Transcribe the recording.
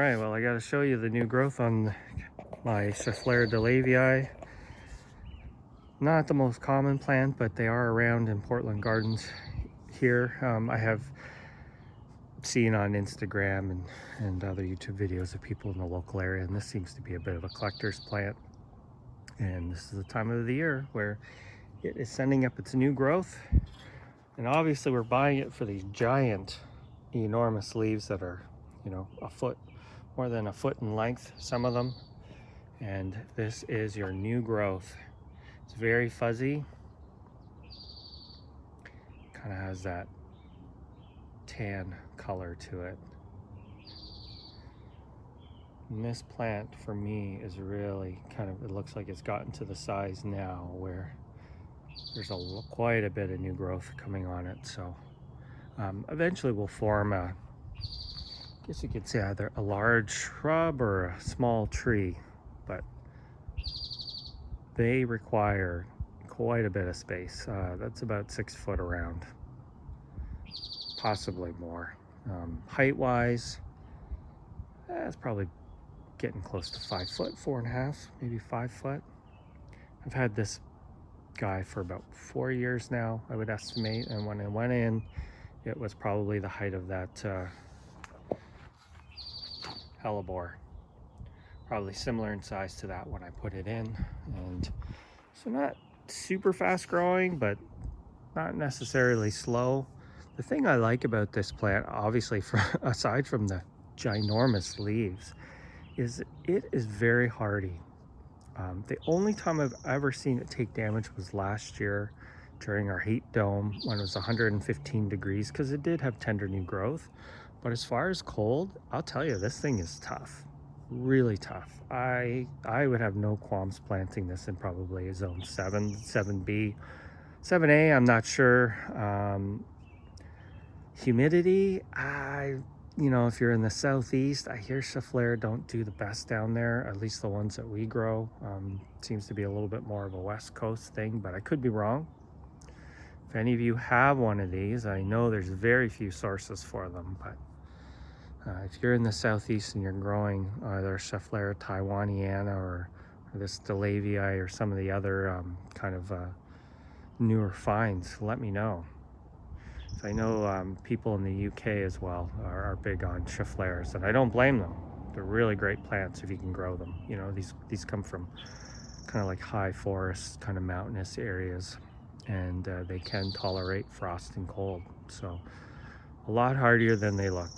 All right, well, I got to show you the new growth on my Schefflera delavayi. Not the most common plant, but they are around in Portland Gardens here. I have seen on Instagram and other YouTube videos of people in the local area, and this seems to be a bit of a collector's plant. And this is the time of the year where it is sending up its new growth. And obviously we're buying it for these giant, enormous leaves that are, more than a foot in length, some of them. And this is your new growth. It's very fuzzy. Kind of has that tan color to it. And this plant for me is really it looks like it's gotten to the size now where there's quite a bit of new growth coming on it. So eventually we'll form I guess you could say either a large shrub or a small tree, but they require quite a bit of space. That's about 6 foot around, possibly more. Height wise, it's probably getting close to 5 foot, 4.5, maybe 5 foot. I've had this guy for about 4 years now, I would estimate, and when I went in, it was probably the height of that hellebore, probably similar in size to that when I put it in. And so not super fast growing, but not necessarily slow. The thing I like about this plant, obviously aside from the ginormous leaves, is it is very hardy. The only time I've ever seen it take damage was last year during our heat dome when it was 115 degrees, because it did have tender new growth. But as far as cold, I'll tell you, this thing is tough, really tough. I would have no qualms planting this in probably zone 7, 7B, 7A, I'm not sure. Humidity, if you're in the southeast, I hear Schefflera don't do the best down there, at least the ones that we grow. Seems to be a little bit more of a West Coast thing, but I could be wrong. If any of you have one of these, I know there's very few sources for them, but if you're in the southeast and you're growing either Schefflera taiwaniana or this delavayi or some of the other newer finds, let me know. So I know people in the UK as well are big on Scheffleras, and I don't blame them. They're really great plants if you can grow them. These come from kind of like high forest, kind of mountainous areas, and they can tolerate frost and cold. So a lot hardier than they look.